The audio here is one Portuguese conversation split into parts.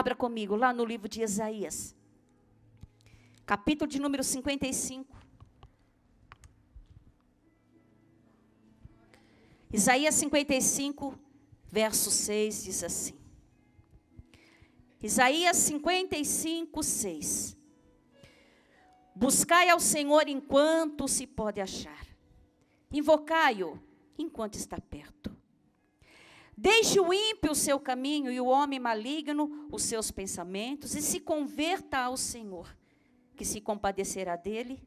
Abra comigo lá no livro de Isaías, capítulo de número 55. Isaías 55, verso 6, diz assim. Isaías 55, 6. Buscai ao Senhor enquanto se pode achar. Invocai-o enquanto está perto. Deixe o ímpio o seu caminho e o homem maligno os seus pensamentos e se converta ao Senhor, que se compadecerá dele.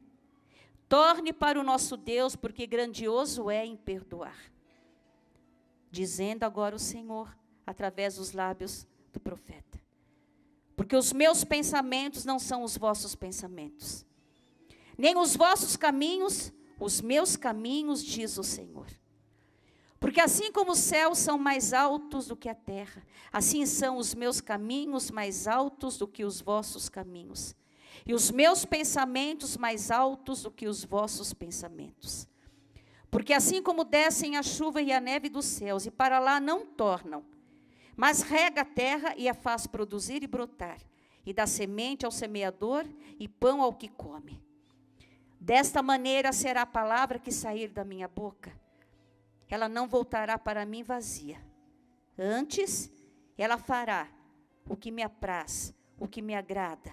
Torne para o nosso Deus, porque grandioso é em perdoar. Dizendo agora o Senhor, através dos lábios do profeta. Porque os meus pensamentos não são os vossos pensamentos, nem os vossos caminhos, os meus caminhos, diz o Senhor. Porque assim como os céus são mais altos do que a terra, assim são os meus caminhos mais altos do que os vossos caminhos, e os meus pensamentos mais altos do que os vossos pensamentos. Porque assim como descem a chuva e a neve dos céus, e para lá não tornam, mas rega a terra e a faz produzir e brotar, e dá semente ao semeador e pão ao que come. Desta maneira será a palavra que sair da minha boca. Ela não voltará para mim vazia. Antes, ela fará o que me apraz, o que me agrada,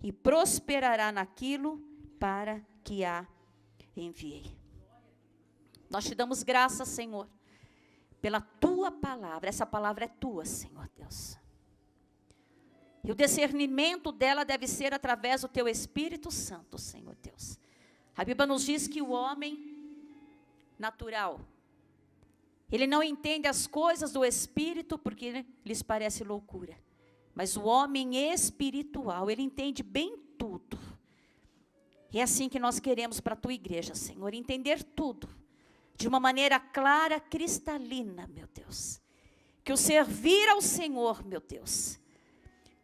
e prosperará naquilo para que a enviei. Nós te damos graças, Senhor, pela tua palavra. Essa palavra é tua, Senhor Deus. E o discernimento dela deve ser através do teu Espírito Santo, Senhor Deus. A Bíblia nos diz que o homem natural, ele não entende as coisas do Espírito porque lhes parece loucura. Mas o homem espiritual, ele entende bem tudo. E é assim que nós queremos para a tua igreja, Senhor, entender tudo. De uma maneira clara, cristalina, meu Deus. Que o servir ao Senhor, meu Deus,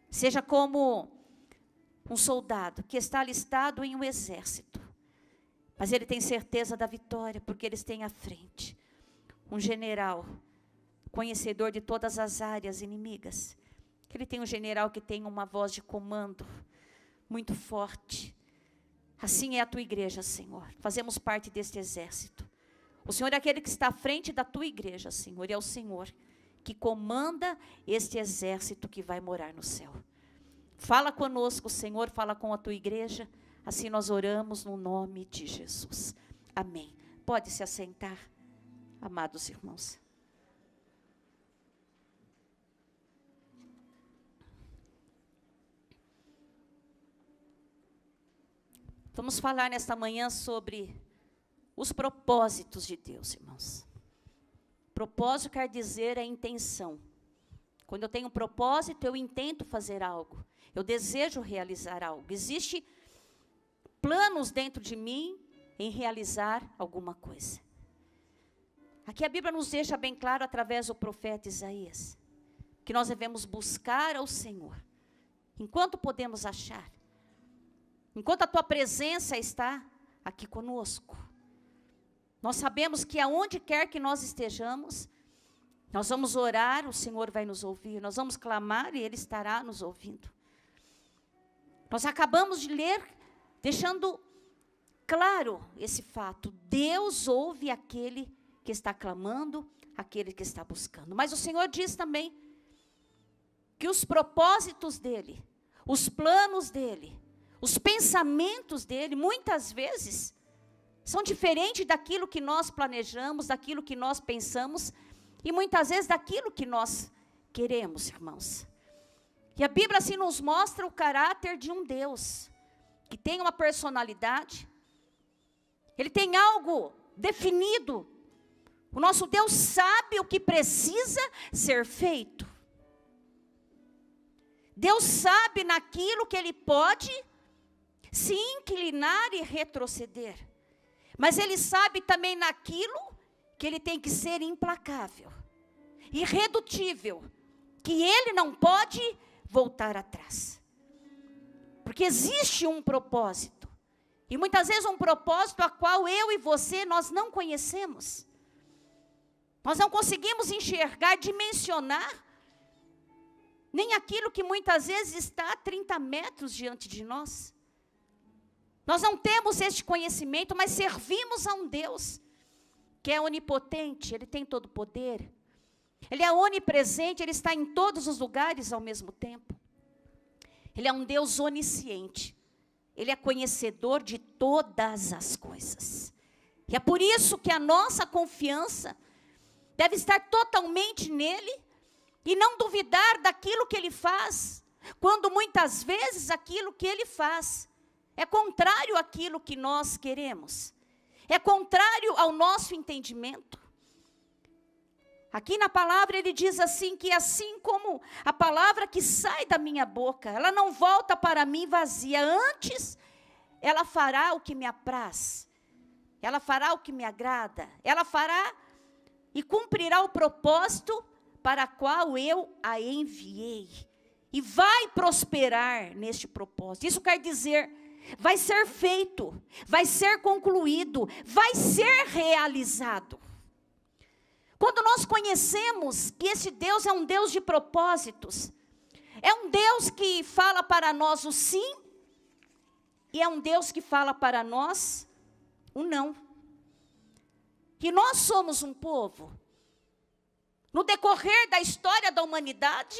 seja como um soldado que está alistado em um exército. Mas ele tem certeza da vitória, porque eles têm à frente um general, conhecedor de todas as áreas inimigas. Ele tem um general que tem uma voz de comando muito forte. Assim é a tua igreja, Senhor. Fazemos parte deste exército. O Senhor é aquele que está à frente da tua igreja, Senhor. E é o Senhor que comanda este exército que vai morar no céu. Fala conosco, Senhor. Fala com a tua igreja. Assim nós oramos no nome de Jesus. Amém. Pode se assentar, amados irmãos. Vamos falar nesta manhã sobre os propósitos de Deus, irmãos. Propósito quer dizer a intenção. Quando eu tenho um propósito, eu intento fazer algo. Eu desejo realizar algo. Existem planos dentro de mim em realizar alguma coisa. Aqui a Bíblia nos deixa bem claro, através do profeta Isaías, que nós devemos buscar ao Senhor, enquanto podemos achar. Enquanto a tua presença está aqui conosco. Nós sabemos que aonde quer que nós estejamos, nós vamos orar, o Senhor vai nos ouvir. Nós vamos clamar e Ele estará nos ouvindo. Nós acabamos de ler, deixando claro esse fato. Deus ouve aquele que está clamando, aquele que está buscando. Mas o Senhor diz também que os propósitos dEle, os planos dEle, os pensamentos dEle, muitas vezes, são diferentes daquilo que nós planejamos, daquilo que nós pensamos, e muitas vezes daquilo que nós queremos, irmãos. E a Bíblia assim nos mostra o caráter de um Deus, que tem uma personalidade, Ele tem algo definido. O nosso Deus sabe o que precisa ser feito. Deus sabe naquilo que Ele pode se inclinar e retroceder. Mas Ele sabe também naquilo que Ele tem que ser implacável, irredutível, que Ele não pode voltar atrás. Porque existe um propósito. E muitas vezes um propósito a qual eu e você, nós não conhecemos. Nós não conseguimos enxergar, dimensionar. nem aquilo que muitas vezes está a 30 metros diante de nós. Nós não temos este conhecimento, mas servimos a um Deus que é onipotente, Ele tem todo o poder. Ele é onipresente, Ele está em todos os lugares ao mesmo tempo. Ele é um Deus onisciente. Ele é conhecedor de todas as coisas. E é por isso que a nossa confiança deve estar totalmente nele e não duvidar daquilo que Ele faz, quando muitas vezes aquilo que Ele faz é contrário àquilo que nós queremos, é contrário ao nosso entendimento. Aqui na palavra ele diz assim, que assim como a palavra que sai da minha boca, ela não volta para mim vazia, antes ela fará o que me apraz, ela fará o que me agrada, ela fará e cumprirá o propósito para qual eu a enviei, e vai prosperar neste propósito. Isso quer dizer, vai ser feito, vai ser concluído, vai ser realizado. Quando nós conhecemos que esse Deus é um Deus de propósitos, é um Deus que fala para nós o sim, e é um Deus que fala para nós o não. E nós somos um povo. No decorrer da história da humanidade,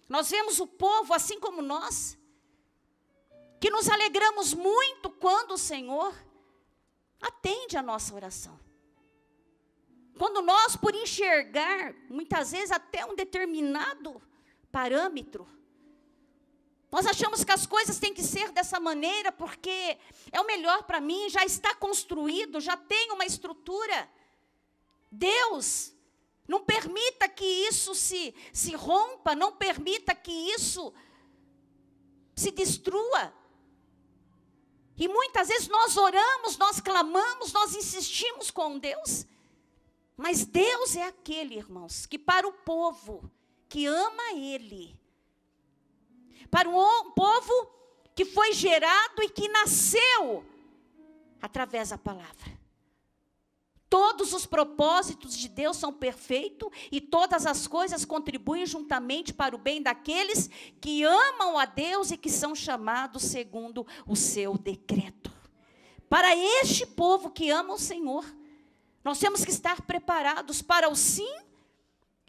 nós vemos o povo, assim como nós, que nos alegramos muito quando o Senhor atende a nossa oração. Quando nós, por enxergar, muitas vezes até um determinado parâmetro, nós achamos que as coisas têm que ser dessa maneira, porque é o melhor para mim, já está construído, já tem uma estrutura. Deus, não permita que isso se rompa, não permita que isso se destrua. E muitas vezes nós oramos, nós clamamos, nós insistimos com Deus. Mas Deus é aquele, irmãos, que para o povo que ama Ele, para um povo que foi gerado e que nasceu através da palavra. Todos os propósitos de Deus são perfeitos e todas as coisas contribuem juntamente para o bem daqueles que amam a Deus e que são chamados segundo o seu decreto. Para este povo que ama o Senhor, nós temos que estar preparados para o sim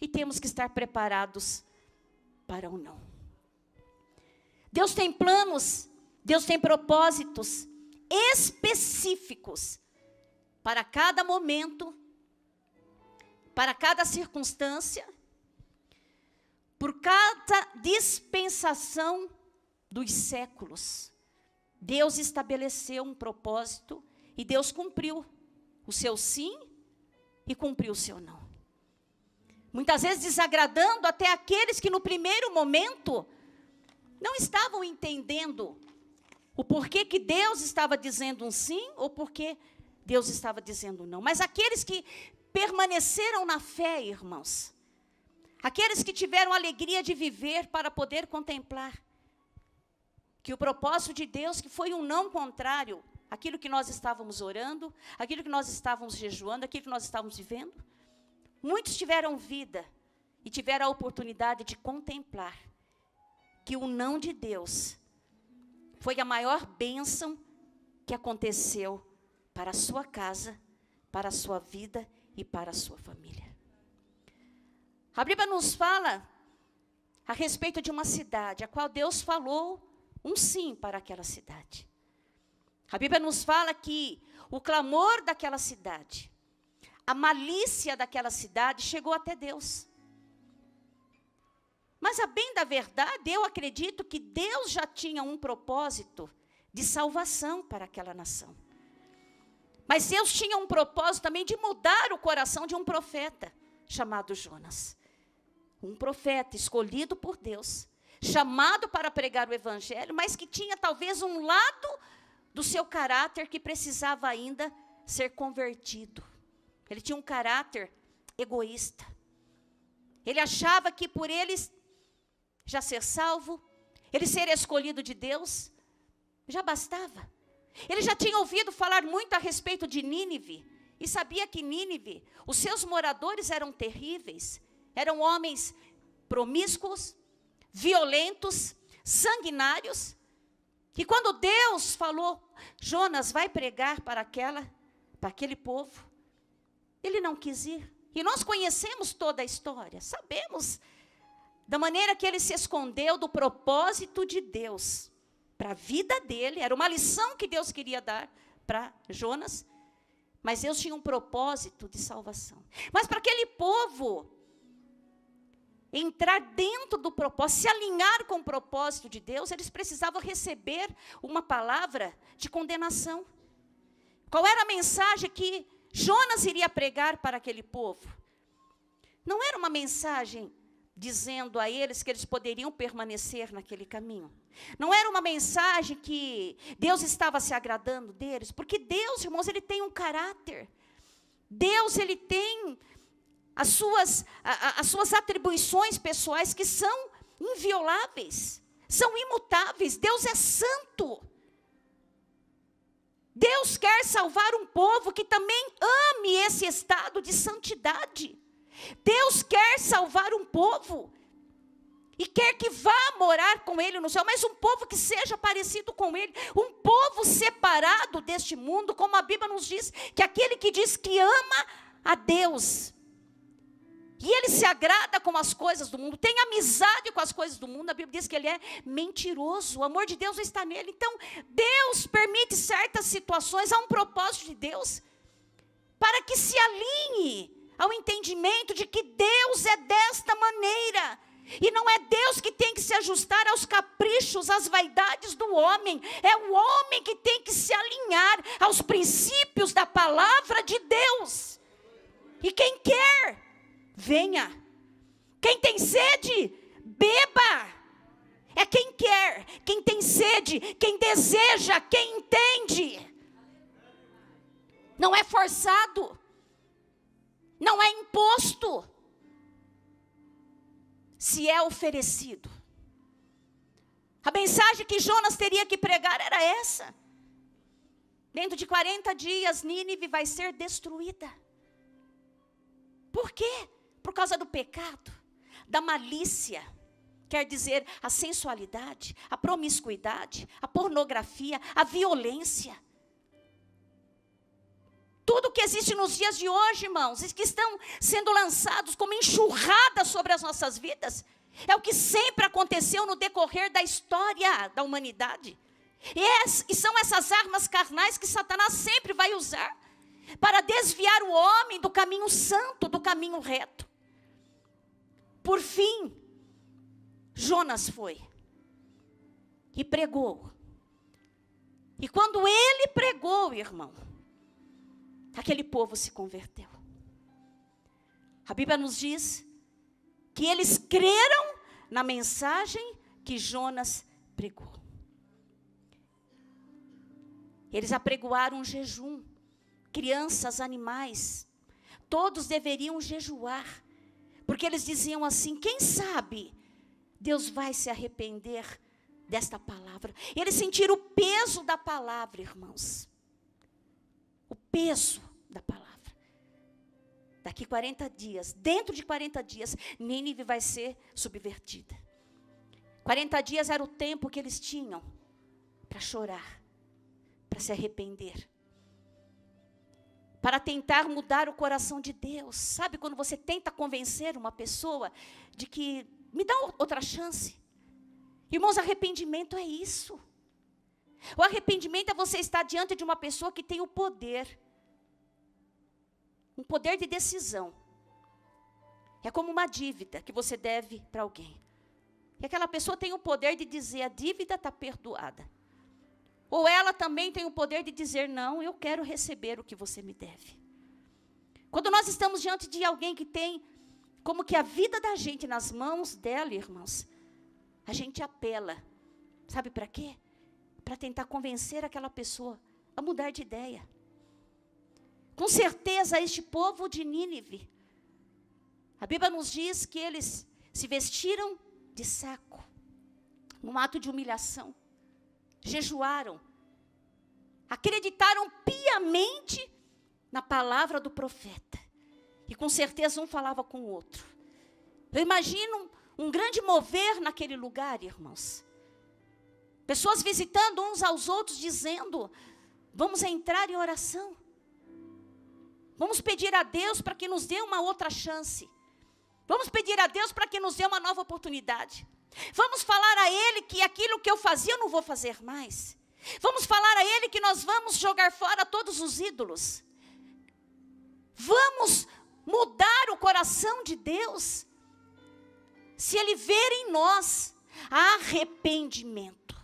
e temos que estar preparados para o não. Deus tem planos, Deus tem propósitos específicos para cada momento, para cada circunstância, por cada dispensação dos séculos. Deus estabeleceu um propósito e Deus cumpriu o seu sim e cumpriu o seu não. Muitas vezes desagradando até aqueles que no primeiro momento não estavam entendendo o porquê que Deus estava dizendo um sim ou porquê Deus estava dizendo não. Mas aqueles que permaneceram na fé, irmãos, aqueles que tiveram a alegria de viver para poder contemplar que o propósito de Deus, que foi um não contrário àquilo que nós estávamos orando, aquilo que nós estávamos jejuando, aquilo que nós estávamos vivendo, muitos tiveram vida e tiveram a oportunidade de contemplar que o não de Deus foi a maior bênção que aconteceu para a sua casa, para a sua vida e para a sua família. A Bíblia nos fala a respeito de uma cidade, a qual Deus falou um sim para aquela cidade. A Bíblia nos fala que o clamor daquela cidade, a malícia daquela cidade chegou até Deus. Mas a bem da verdade, eu acredito que Deus já tinha um propósito de salvação para aquela nação. Mas Deus tinha um propósito também de mudar o coração de um profeta chamado Jonas. Um profeta escolhido por Deus, chamado para pregar o evangelho, mas que tinha talvez um lado do seu caráter que precisava ainda ser convertido. Ele tinha um caráter egoísta. Ele achava que por ele já ser salvo, ele ser escolhido de Deus, já bastava. Ele já tinha ouvido falar muito a respeito de Nínive, e sabia que Nínive, os seus moradores eram terríveis, eram homens promíscuos, violentos, sanguinários. E quando Deus falou, Jonas vai pregar para aquele povo, ele não quis ir. E nós conhecemos toda a história, sabemos da maneira que ele se escondeu do propósito de Deus para a vida dele. Era uma lição que Deus queria dar para Jonas, mas Deus tinha um propósito de salvação. Mas para aquele povo entrar dentro do propósito, se alinhar com o propósito de Deus, eles precisavam receber uma palavra de condenação. Qual era a mensagem que Jonas iria pregar para aquele povo? Não era uma mensagem dizendo a eles que eles poderiam permanecer naquele caminho. Não era uma mensagem que Deus estava se agradando deles, porque Deus, irmãos, ele tem um caráter. Deus, ele tem as suas atribuições pessoais que são invioláveis, são imutáveis. Deus é santo. Deus quer salvar um povo que também ame esse estado de santidade. Deus quer salvar um povo e quer que vá morar com Ele no céu, mas um povo que seja parecido com Ele, um povo separado deste mundo, como a Bíblia nos diz, que aquele que diz que ama a Deus, e ele se agrada com as coisas do mundo, tem amizade com as coisas do mundo, a Bíblia diz que ele é mentiroso, o amor de Deus não está nele. Então, Deus permite certas situações, há um propósito de Deus, para que se alinhe ao entendimento de que Deus é desta maneira, e não é Deus que tem que se ajustar aos caprichos, às vaidades do homem, é o homem que tem que se alinhar aos princípios da palavra de Deus. E quem quer, venha. Quem tem sede, beba. É quem quer, quem tem sede, quem deseja, quem entende. Não é forçado, não é imposto. Se é oferecido. A mensagem que Jonas teria que pregar era essa. Dentro de 40 dias, Nínive vai ser destruída. Por quê? Por causa do pecado, da malícia, quer dizer, a sensualidade, a promiscuidade, a pornografia, a violência. Tudo que existe nos dias de hoje, irmãos, e que estão sendo lançados como enxurrada sobre as nossas vidas, é o que sempre aconteceu no decorrer da história da humanidade. E são essas armas carnais que Satanás sempre vai usar para desviar o homem do caminho santo, do caminho reto. Por fim, Jonas foi e pregou. E quando ele pregou, irmão, aquele povo se converteu. A Bíblia nos diz que eles creram na mensagem que Jonas pregou. Eles apregoaram um jejum. Crianças, animais, todos deveriam jejuar. Porque eles diziam assim, quem sabe Deus vai se arrepender desta palavra. Eles sentiram o peso da palavra, irmãos. O peso da palavra. Daqui 40 dias, dentro de 40 dias, Nínive vai ser subvertida. 40 dias era o tempo que eles tinham para chorar, para se arrepender, para tentar mudar o coração de Deus. Sabe quando você tenta convencer uma pessoa de que, me dá outra chance? Irmãos, arrependimento é isso. O arrependimento é você estar diante de uma pessoa que tem o poder, um poder de decisão. É como uma dívida que você deve para alguém. E aquela pessoa tem o poder de dizer, a dívida está perdoada. Ou ela também tem o poder de dizer, não, eu quero receber o que você me deve. Quando nós estamos diante de alguém que tem como que a vida da gente nas mãos dela, irmãos, a gente apela. Sabe para quê? Para tentar convencer aquela pessoa a mudar de ideia. Com certeza, este povo de Nínive, a Bíblia nos diz que eles se vestiram de saco, num ato de humilhação. Jejuaram, acreditaram piamente na palavra do profeta, e com certeza um falava com o outro. Eu imagino um grande mover naquele lugar, irmãos. Pessoas visitando uns aos outros, dizendo: vamos entrar em oração. Vamos pedir a Deus para que nos dê uma outra chance. Vamos pedir a Deus para que nos dê uma nova oportunidade. Vamos falar a Ele que aquilo que eu fazia eu não vou fazer mais. Vamos falar a Ele que nós vamos jogar fora todos os ídolos. Vamos mudar o coração de Deus. Se Ele ver em nós arrependimento.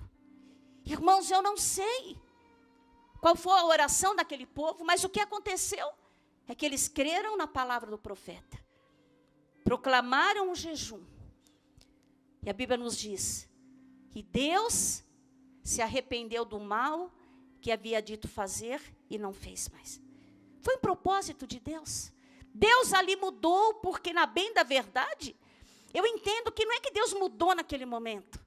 Irmãos, eu não sei qual foi a oração daquele povo, mas o que aconteceu é que eles creram na palavra do profeta. Proclamaram o jejum. E a Bíblia nos diz que Deus se arrependeu do mal que havia dito fazer e não fez mais. Foi um propósito de Deus. Deus ali mudou, porque na bem da verdade, eu entendo que não é que Deus mudou naquele momento.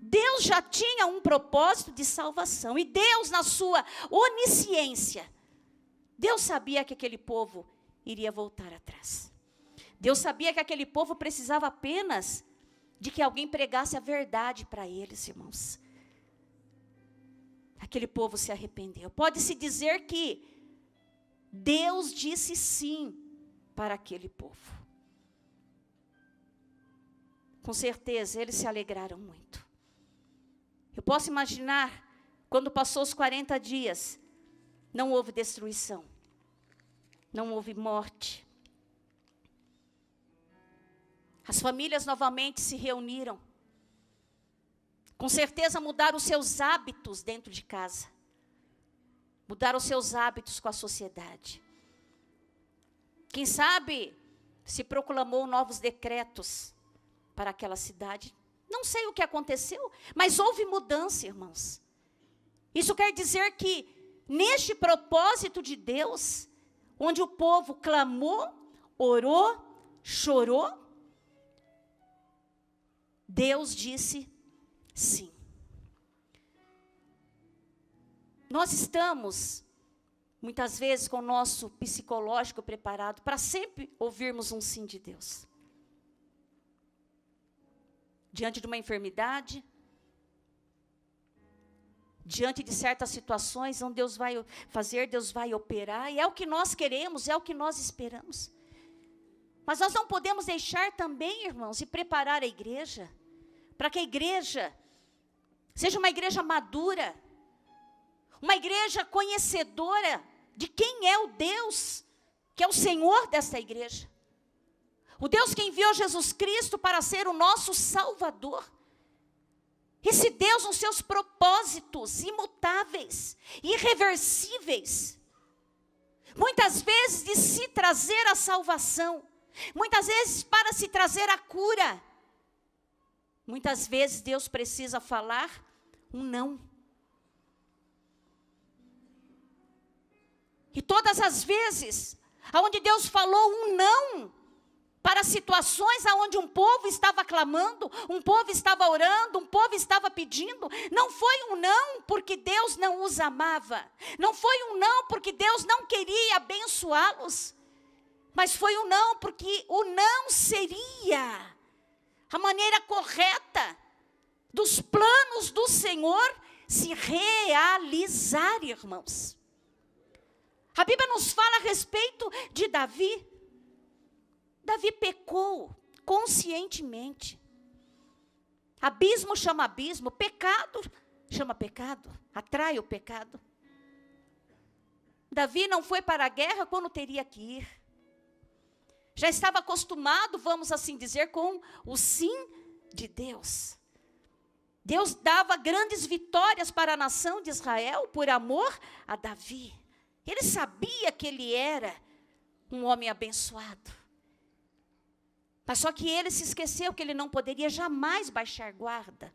Deus já tinha um propósito de salvação. E Deus, na sua onisciência, Deus sabia que aquele povo iria voltar atrás. Deus sabia que aquele povo precisava apenas de que alguém pregasse a verdade para eles, irmãos. Aquele povo se arrependeu. Pode-se dizer que Deus disse sim para aquele povo. Com certeza, eles se alegraram muito. Eu posso imaginar, quando passou os 40 dias, não houve destruição, não houve morte. As famílias novamente se reuniram. Com certeza mudaram os seus hábitos dentro de casa. Mudaram os seus hábitos com a sociedade. Quem sabe se proclamou novos decretos para aquela cidade. Não sei o que aconteceu, mas houve mudança, irmãos. Isso quer dizer que neste propósito de Deus, onde o povo clamou, orou, chorou, Deus disse sim. Nós estamos, muitas vezes, com o nosso psicológico preparado para sempre ouvirmos um sim de Deus. Diante de uma enfermidade, diante de certas situações, onde Deus vai fazer, Deus vai operar, e é o que nós queremos, é o que nós esperamos. Mas nós não podemos deixar também, irmãos, de preparar a igreja, para que a igreja seja uma igreja madura, uma igreja conhecedora de quem é o Deus, que é o Senhor desta igreja. O Deus que enviou Jesus Cristo para ser o nosso Salvador. Esse Deus, nos seus propósitos imutáveis, irreversíveis. Muitas vezes de se trazer a salvação. Muitas vezes para se trazer a cura. Muitas vezes Deus precisa falar um não. E todas as vezes, onde Deus falou um não, para situações onde um povo estava clamando, um povo estava orando, um povo estava pedindo, não foi um não porque Deus não os amava, não foi um não porque Deus não queria abençoá-los, mas foi um não porque o não seria a maneira correta dos planos do Senhor se realizar, irmãos. A Bíblia nos fala a respeito de Davi. Davi pecou conscientemente. Abismo chama abismo, pecado chama pecado, atrai o pecado. Davi não foi para a guerra quando teria que ir. Já estava acostumado, vamos assim dizer, com o sim de Deus. Deus dava grandes vitórias para a nação de Israel por amor a Davi. Ele sabia que ele era um homem abençoado. Mas só que ele se esqueceu que ele não poderia jamais baixar guarda.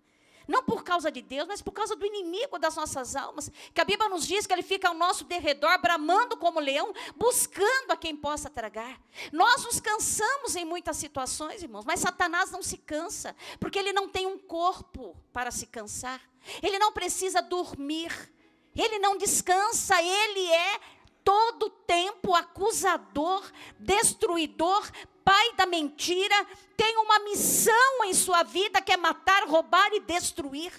Não por causa de Deus, mas por causa do inimigo das nossas almas. Que a Bíblia nos diz que ele fica ao nosso derredor, bramando como leão, buscando a quem possa tragar. Nós nos cansamos em muitas situações, irmãos, mas Satanás não se cansa, porque ele não tem um corpo para se cansar. Ele não precisa dormir, ele não descansa, ele é todo tempo acusador, destruidor, pai da mentira tem uma missão em sua vida, que é matar, roubar e destruir.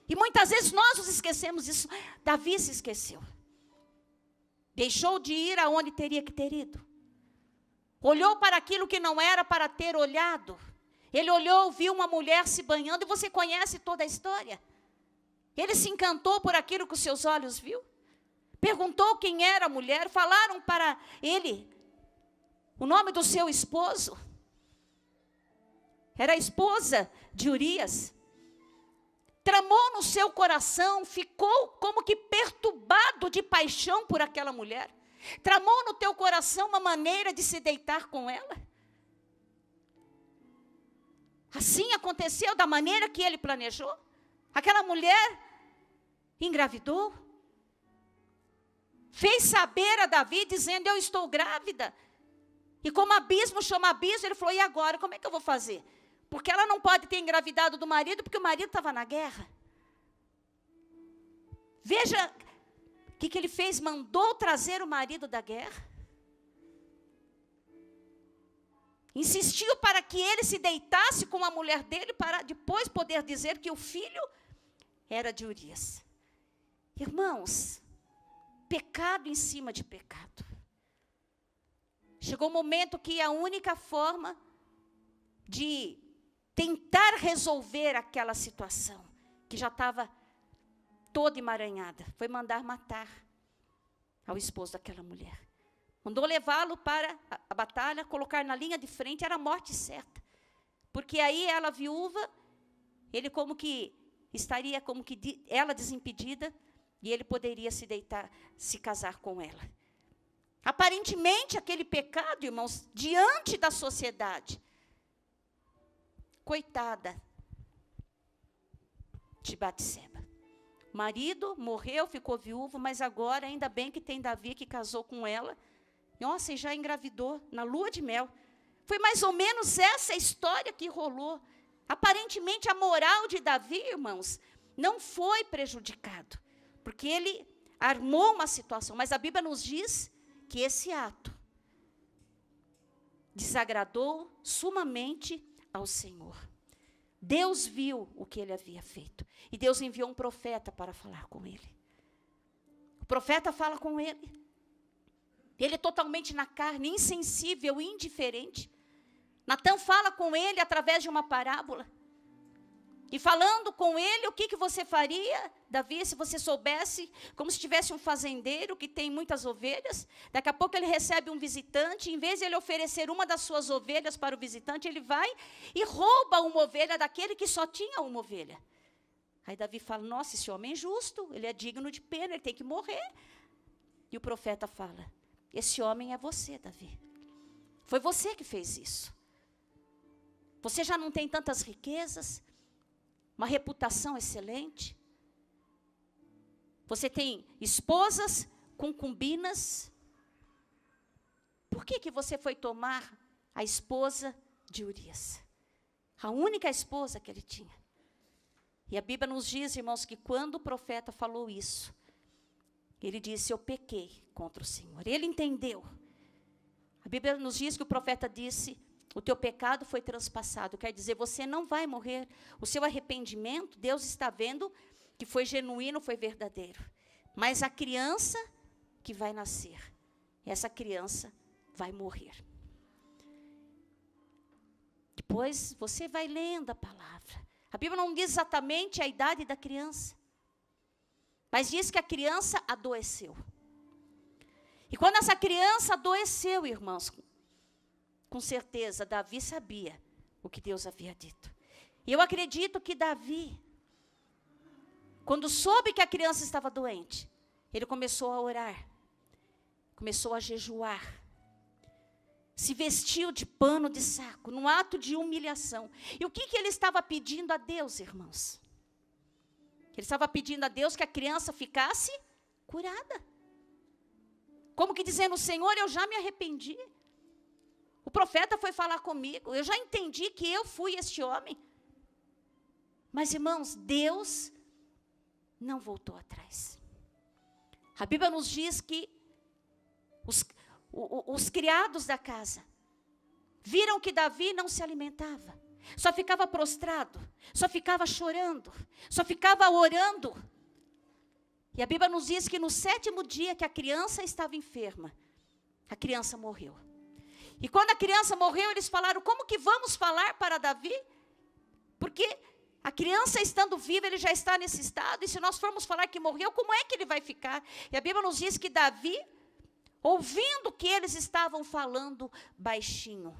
E muitas vezes nós nos esquecemos disso. Davi se esqueceu. Deixou de ir aonde teria que ter ido. Olhou para aquilo que não era para ter olhado. Ele olhou, viu uma mulher se banhando, e você conhece toda a história. Ele se encantou por aquilo que os seus olhos viu. Perguntou quem era a mulher, falaram para ele o nome do seu esposo. Era a esposa de Urias. Tramou no seu coração, ficou como que perturbado de paixão por aquela mulher. Tramou no teu coração uma maneira de se deitar com ela. Assim aconteceu da maneira que ele planejou. Aquela mulher engravidou. Fez saber a Davi, dizendo, eu estou grávida. E como abismo chama abismo, ele falou, e agora, como é que eu vou fazer? Porque ela não pode ter engravidado do marido, porque o marido estava na guerra. Veja o que ele fez, mandou trazer o marido da guerra. Insistiu para que ele se deitasse com a mulher dele, para depois poder dizer que o filho era de Urias. Irmãos, pecado em cima de pecado. Chegou o momento que a única forma de tentar resolver aquela situação, que já estava toda emaranhada, foi mandar matar ao esposo daquela mulher. Mandou levá-lo para a batalha, colocar na linha de frente, era a morte certa. Porque aí ela viúva, ele como que estaria como que ela desimpedida, e ele poderia se deitar, se casar com ela. Aparentemente, aquele pecado, irmãos, diante da sociedade, coitada de Batseba. O marido morreu, ficou viúvo, mas agora, ainda bem que tem Davi que casou com ela. Nossa, e já engravidou na lua de mel. Foi mais ou menos essa história que rolou. Aparentemente, a moral de Davi, irmãos, não foi prejudicado, porque ele armou uma situação. Mas a Bíblia nos diz que esse ato desagradou sumamente ao Senhor. Deus viu o que ele havia feito. E Deus enviou um profeta para falar com ele. O profeta fala com ele. Ele totalmente na carne, insensível, indiferente. Natan fala com ele através de uma parábola. E falando com ele, o que você faria, Davi, se você soubesse, como se tivesse um fazendeiro que tem muitas ovelhas, daqui a pouco ele recebe um visitante, em vez de ele oferecer uma das suas ovelhas para o visitante, ele vai e rouba uma ovelha daquele que só tinha uma ovelha. Aí Davi fala, nossa, esse homem é justo, ele é digno de pena, ele tem que morrer. E o profeta fala, esse homem é você, Davi. Foi você que fez isso. Você já não tem tantas riquezas, uma reputação excelente. Você tem esposas, concubinas. Por que você foi tomar a esposa de Urias? A única esposa que ele tinha. E a Bíblia nos diz, irmãos, que quando o profeta falou isso, ele disse, eu pequei contra o Senhor. Ele entendeu. A Bíblia nos diz que o profeta disse, o teu pecado foi transpassado. Quer dizer, você não vai morrer. O seu arrependimento, Deus está vendo que foi genuíno, foi verdadeiro. Mas a criança que vai nascer, essa criança vai morrer. Depois você vai lendo a palavra. A Bíblia não diz exatamente a idade da criança, mas diz que a criança adoeceu. E quando essa criança adoeceu, irmãos, com certeza, Davi sabia o que Deus havia dito. E eu acredito que Davi, quando soube que a criança estava doente, ele começou a orar, começou a jejuar, se vestiu de pano de saco, num ato de humilhação. E o que ele estava pedindo a Deus, irmãos? Ele estava pedindo a Deus que a criança ficasse curada. Como que dizendo, Senhor, eu já me arrependi. O profeta foi falar comigo, eu já entendi que eu fui este homem. Mas, irmãos, Deus não voltou atrás. A Bíblia nos diz que os criados da casa viram que Davi não se alimentava, só ficava prostrado, só ficava chorando, só ficava orando. E a Bíblia nos diz que no 7º dia que a criança estava enferma, a criança morreu. E quando a criança morreu, eles falaram: como que vamos falar para Davi? Porque a criança estando viva, ele já está nesse estado, e se nós formos falar que morreu, como é que ele vai ficar? E a Bíblia nos diz que Davi, ouvindo que eles estavam falando baixinho,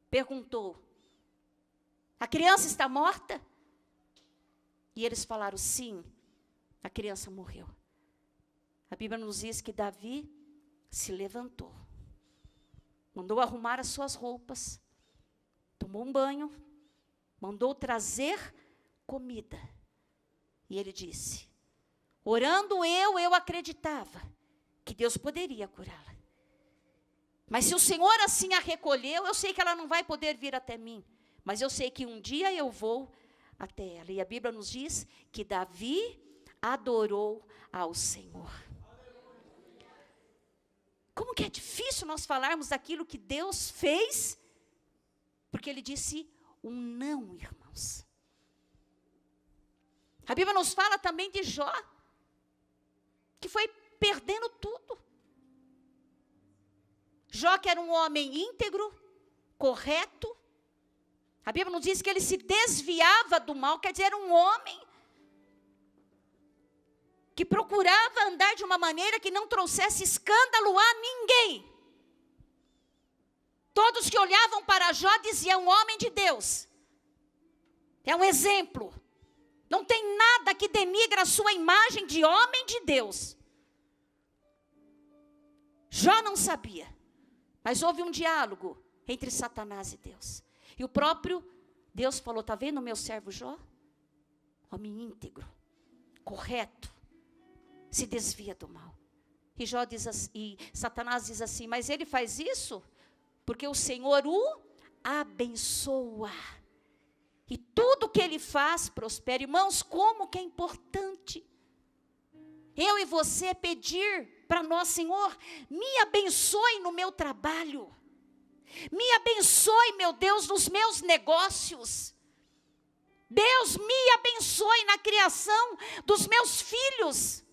perguntou: a criança está morta? E eles falaram: sim, a criança morreu. A Bíblia nos diz que Davi se levantou, mandou arrumar as suas roupas, tomou um banho, mandou trazer comida. E ele disse: orando eu acreditava que Deus poderia curá-la. Mas se o Senhor assim a recolheu, eu sei que ela não vai poder vir até mim. Mas eu sei que um dia eu vou até ela. E a Bíblia nos diz que Davi adorou ao Senhor. Como que é difícil nós falarmos daquilo que Deus fez, porque Ele disse um não, irmãos. A Bíblia nos fala também de Jó, que foi perdendo tudo. Jó, que era um homem íntegro, correto. A Bíblia nos diz que ele se desviava do mal, quer dizer, era um homem que procurava andar de uma maneira que não trouxesse escândalo a ninguém. Todos que olhavam para Jó diziam: um homem de Deus. É um exemplo. Não tem nada que denigra a sua imagem de homem de Deus. Jó não sabia, mas houve um diálogo entre Satanás e Deus. E o próprio Deus falou: está vendo o meu servo Jó? Homem íntegro, correto, se desvia do mal. E Jó diz assim, e Satanás diz assim: mas ele faz isso porque o Senhor o abençoa. E tudo que ele faz prospera. Irmãos, como que é importante eu e você pedir para nós: Senhor, me abençoe no meu trabalho. Me abençoe, meu Deus, nos meus negócios. Deus, me abençoe na criação dos meus filhos.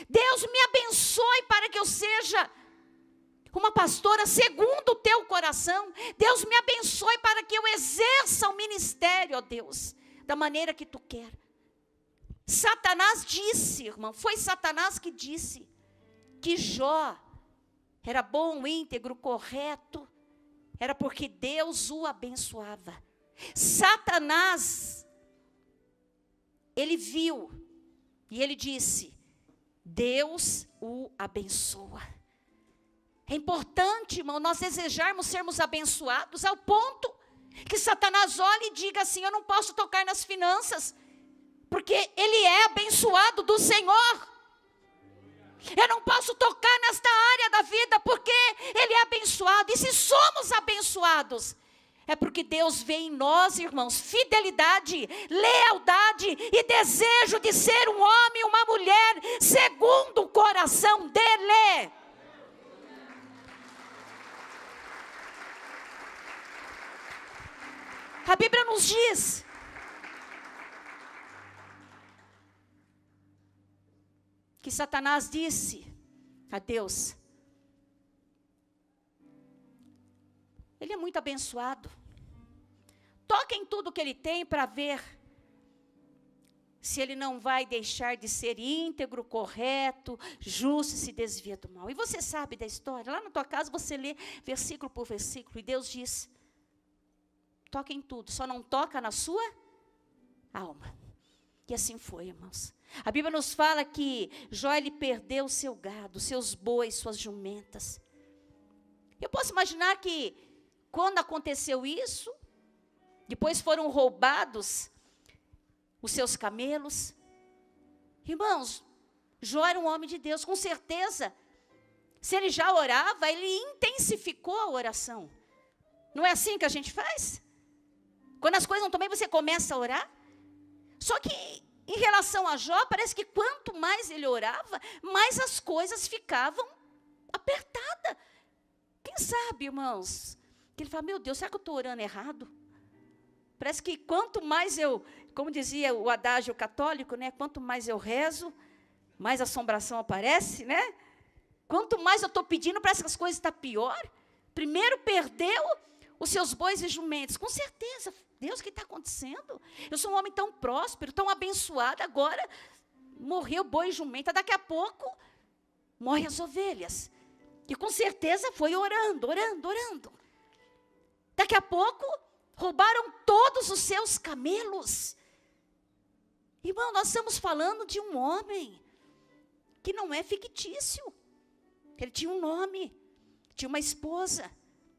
Deus, me abençoe para que eu seja uma pastora segundo o teu coração. Deus, me abençoe para que eu exerça o ministério, ó Deus, da maneira que tu quer. Satanás disse, irmão, foi Satanás que disse que Jó era bom, íntegro, correto, era porque Deus o abençoava. Satanás, ele viu e ele disse: Deus o abençoa. É importante, irmão, nós desejarmos sermos abençoados ao ponto que Satanás olhe e diga assim: eu não posso tocar nas finanças, porque ele é abençoado do Senhor. Eu não posso tocar nesta área da vida, porque ele é abençoado. E se somos abençoados, é porque Deus vê em nós, irmãos, fidelidade, lealdade e desejo de ser um homem, uma mulher, segundo o coração dele. A Bíblia nos diz que Satanás disse a Deus: ele é muito abençoado. Toca em tudo que ele tem para ver se ele não vai deixar de ser íntegro, correto, justo e se desvia do mal. E você sabe da história. Lá na tua casa você lê versículo por versículo. E Deus diz: toca em tudo, só não toca na sua alma. E assim foi, irmãos. A Bíblia nos fala que Jó, ele perdeu o seu gado, seus bois, suas jumentas. Eu posso imaginar que quando aconteceu isso, depois foram roubados os seus camelos. Irmãos, Jó era um homem de Deus, com certeza. Se ele já orava, ele intensificou a oração. Não é assim que a gente faz? Quando as coisas não estão bem, você começa a orar. Só que em relação a Jó, parece que quanto mais ele orava, mais as coisas ficavam apertadas. Quem sabe, irmãos, Que ele fala, meu Deus, será que eu estou orando errado? Parece que quanto mais eu, como dizia o adágio católico, né? Quanto mais eu rezo, mais assombração aparece, né? Quanto mais eu estou pedindo, parece que as coisas estão pior. Primeiro perdeu os seus bois e jumentos. Com certeza, Deus, o que está acontecendo? Eu sou um homem tão próspero, tão abençoado, agora morreu boi e jumenta. Daqui a pouco, morrem as ovelhas. E com certeza foi orando. Daqui a pouco, roubaram todos os seus camelos. Irmão, nós estamos falando de um homem que não é fictício. Ele tinha um nome, tinha uma esposa,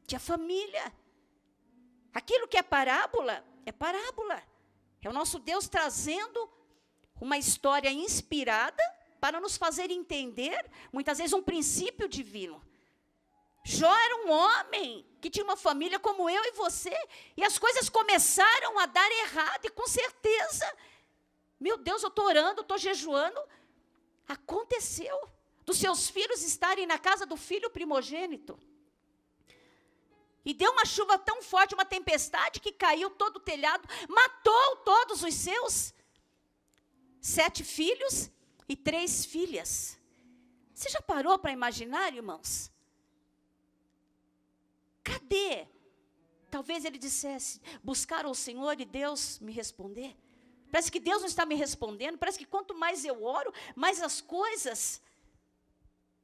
tinha família. Aquilo que é parábola, é parábola. É o nosso Deus trazendo uma história inspirada para nos fazer entender, muitas vezes, um princípio divino. Jó era um homem que tinha uma família como eu e você, e as coisas começaram a dar errado, e com certeza, meu Deus, eu estou orando, estou jejuando, aconteceu dos seus filhos estarem na casa do filho primogênito. E deu uma chuva tão forte, uma tempestade, que caiu todo o telhado, matou todos os seus 7 filhos e 3 filhas. Você já parou para imaginar, irmãos? Cadê? Talvez ele dissesse, buscar o Senhor e Deus me responder. Parece que Deus não está me respondendo, parece que quanto mais eu oro, mais as coisas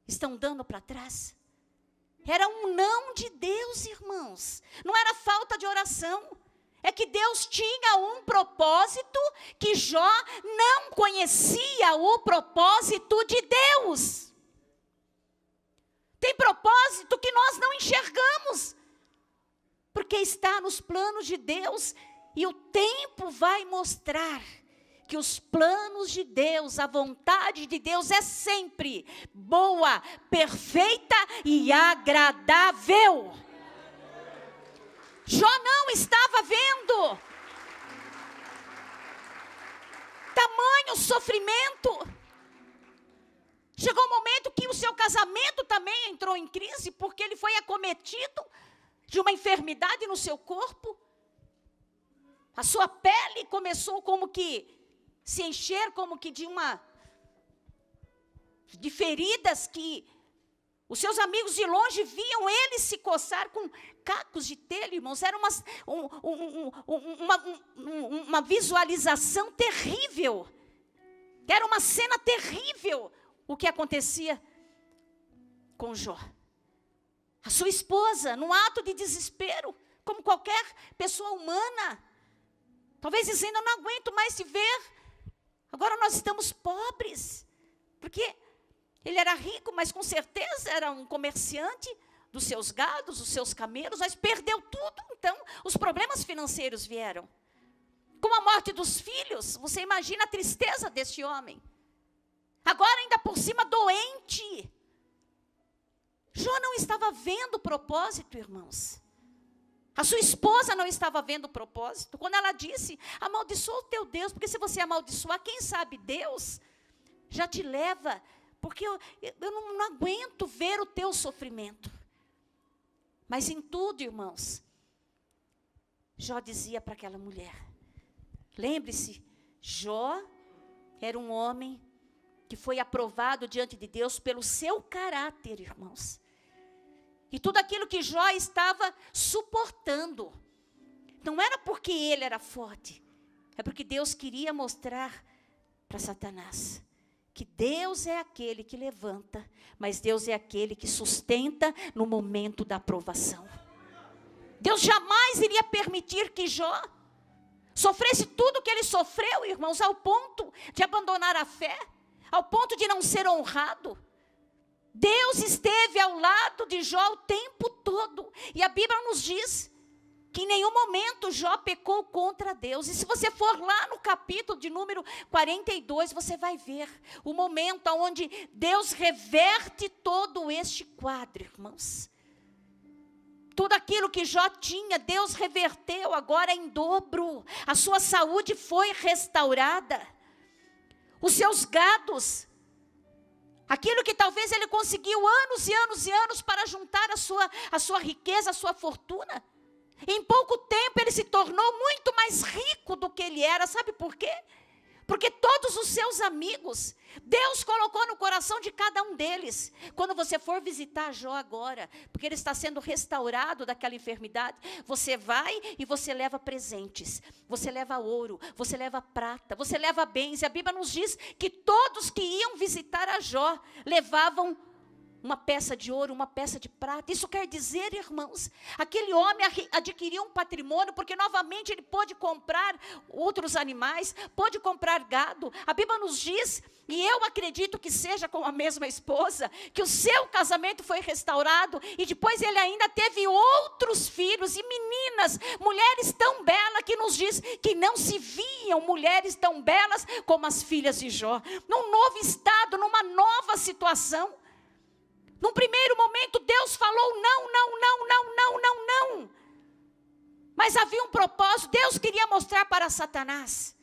estão dando para trás. Era um não de Deus, irmãos. Não era falta de oração. É que Deus tinha um propósito que Jó não conhecia o propósito de Deus. Tem propósito que nós não enxergamos, porque está nos planos de Deus, e o tempo vai mostrar que os planos de Deus, a vontade de Deus é sempre boa, perfeita e agradável. Jó não estava vendo tamanho sofrimento. Chegou um momento que o seu casamento também entrou em crise, porque ele foi acometido de uma enfermidade no seu corpo. A sua pele começou como que se encher, como que de feridas que os seus amigos de longe viam ele se coçar com cacos de telha, irmãos. Era uma visualização terrível. Era uma cena terrível o que acontecia com Jó. A sua esposa, num ato de desespero, como qualquer pessoa humana, talvez dizendo, eu não aguento mais te ver. Agora nós estamos pobres, porque ele era rico, mas com certeza era um comerciante dos seus gados, dos seus camelos, mas perdeu tudo, então os problemas financeiros vieram. Com a morte dos filhos, você imagina a tristeza deste homem. Agora ainda por cima doente. Jó não estava vendo o propósito, irmãos. A sua esposa não estava vendo o propósito. Quando ela disse, amaldiçoa o teu Deus, porque se você amaldiçoar, quem sabe Deus já te leva, porque eu não aguento ver o teu sofrimento. Mas em tudo, irmãos, Jó dizia para aquela mulher, lembre-se, Jó era um homem que foi aprovado diante de Deus pelo seu caráter, irmãos. E tudo aquilo que Jó estava suportando, não era porque ele era forte, é porque Deus queria mostrar para Satanás que Deus é aquele que levanta, mas Deus é aquele que sustenta no momento da aprovação. Deus jamais iria permitir que Jó sofresse tudo que ele sofreu, irmãos, ao ponto de abandonar a fé, ao ponto de não ser honrado. Deus esteve ao lado de Jó o tempo todo. E a Bíblia nos diz que em nenhum momento Jó pecou contra Deus. E se você for lá no capítulo de número 42, você vai ver o momento onde Deus reverte todo este quadro, irmãos. Tudo aquilo que Jó tinha, Deus reverteu agora em dobro. A sua saúde foi restaurada. Os seus gados, aquilo que talvez ele conseguiu anos e anos e anos para juntar a sua riqueza, a sua fortuna, Em pouco tempo ele se tornou muito mais rico do que ele era. Sabe por quê? Porque todos os seus amigos, Deus colocou no coração de cada um deles. Quando você for visitar Jó agora, porque ele está sendo restaurado daquela enfermidade, você vai e você leva presentes. Você leva ouro, você leva prata, você leva bens. E a Bíblia nos diz que todos que iam visitar a Jó levavam uma peça de ouro, uma peça de prata. Isso quer dizer, irmãos, aquele homem adquiriu um patrimônio, porque novamente ele pôde comprar outros animais, pôde comprar gado. A Bíblia nos diz, e eu acredito que seja com a mesma esposa, que o seu casamento foi restaurado, e depois ele ainda teve outros filhos e meninas, mulheres tão belas, que nos diz que não se viam mulheres tão belas como as filhas de Jó. Num novo estado, numa nova situação. Num primeiro momento, Deus falou não, não, não, não, não, não, não. Mas havia um propósito. Deus queria mostrar para Satanás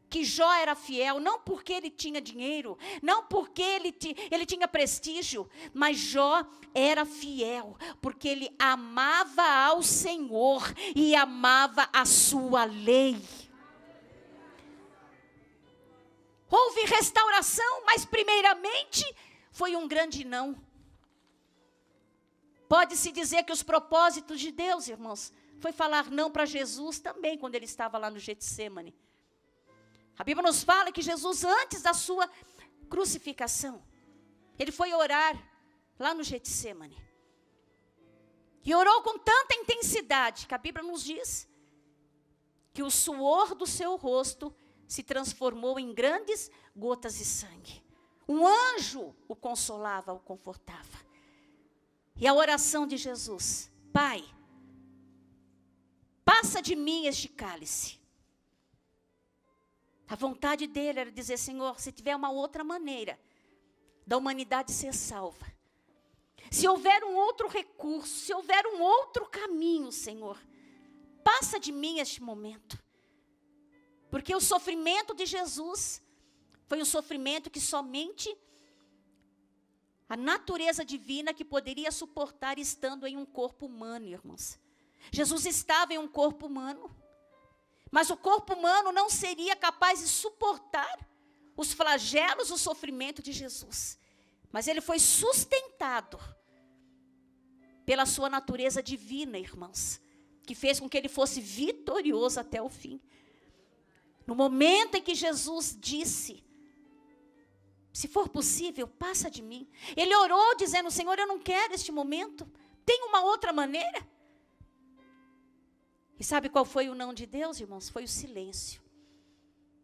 que Jó era fiel, não porque ele tinha dinheiro, não porque ele tinha prestígio, mas Jó era fiel, porque ele amava ao Senhor e amava a sua lei. Houve restauração, mas primeiramente foi um grande não. Pode-se dizer que os propósitos de Deus, irmãos, foi falar não para Jesus também, quando ele estava lá no Getsêmani. A Bíblia nos fala que Jesus, antes da sua crucificação, ele foi orar lá no Getsêmani. E orou com tanta intensidade, que a Bíblia nos diz, que o suor do seu rosto se transformou em grandes gotas de sangue. Um anjo o consolava, o confortava. E a oração de Jesus: Pai, passa de mim este cálice. A vontade dele era dizer: Senhor, se tiver uma outra maneira da humanidade ser salva, se houver um outro recurso, se houver um outro caminho, Senhor, passa de mim este momento. Porque o sofrimento de Jesus foi um sofrimento que somente a natureza divina que poderia suportar estando em um corpo humano, irmãos. Jesus estava em um corpo humano, mas o corpo humano não seria capaz de suportar os flagelos, o sofrimento de Jesus. Mas ele foi sustentado pela sua natureza divina, irmãos, que fez com que ele fosse vitorioso até o fim. No momento em que Jesus disse: se for possível, passa de mim. Ele orou dizendo: Senhor, eu não quero este momento. Tem uma outra maneira? E sabe qual foi o não de Deus, irmãos? Foi o silêncio.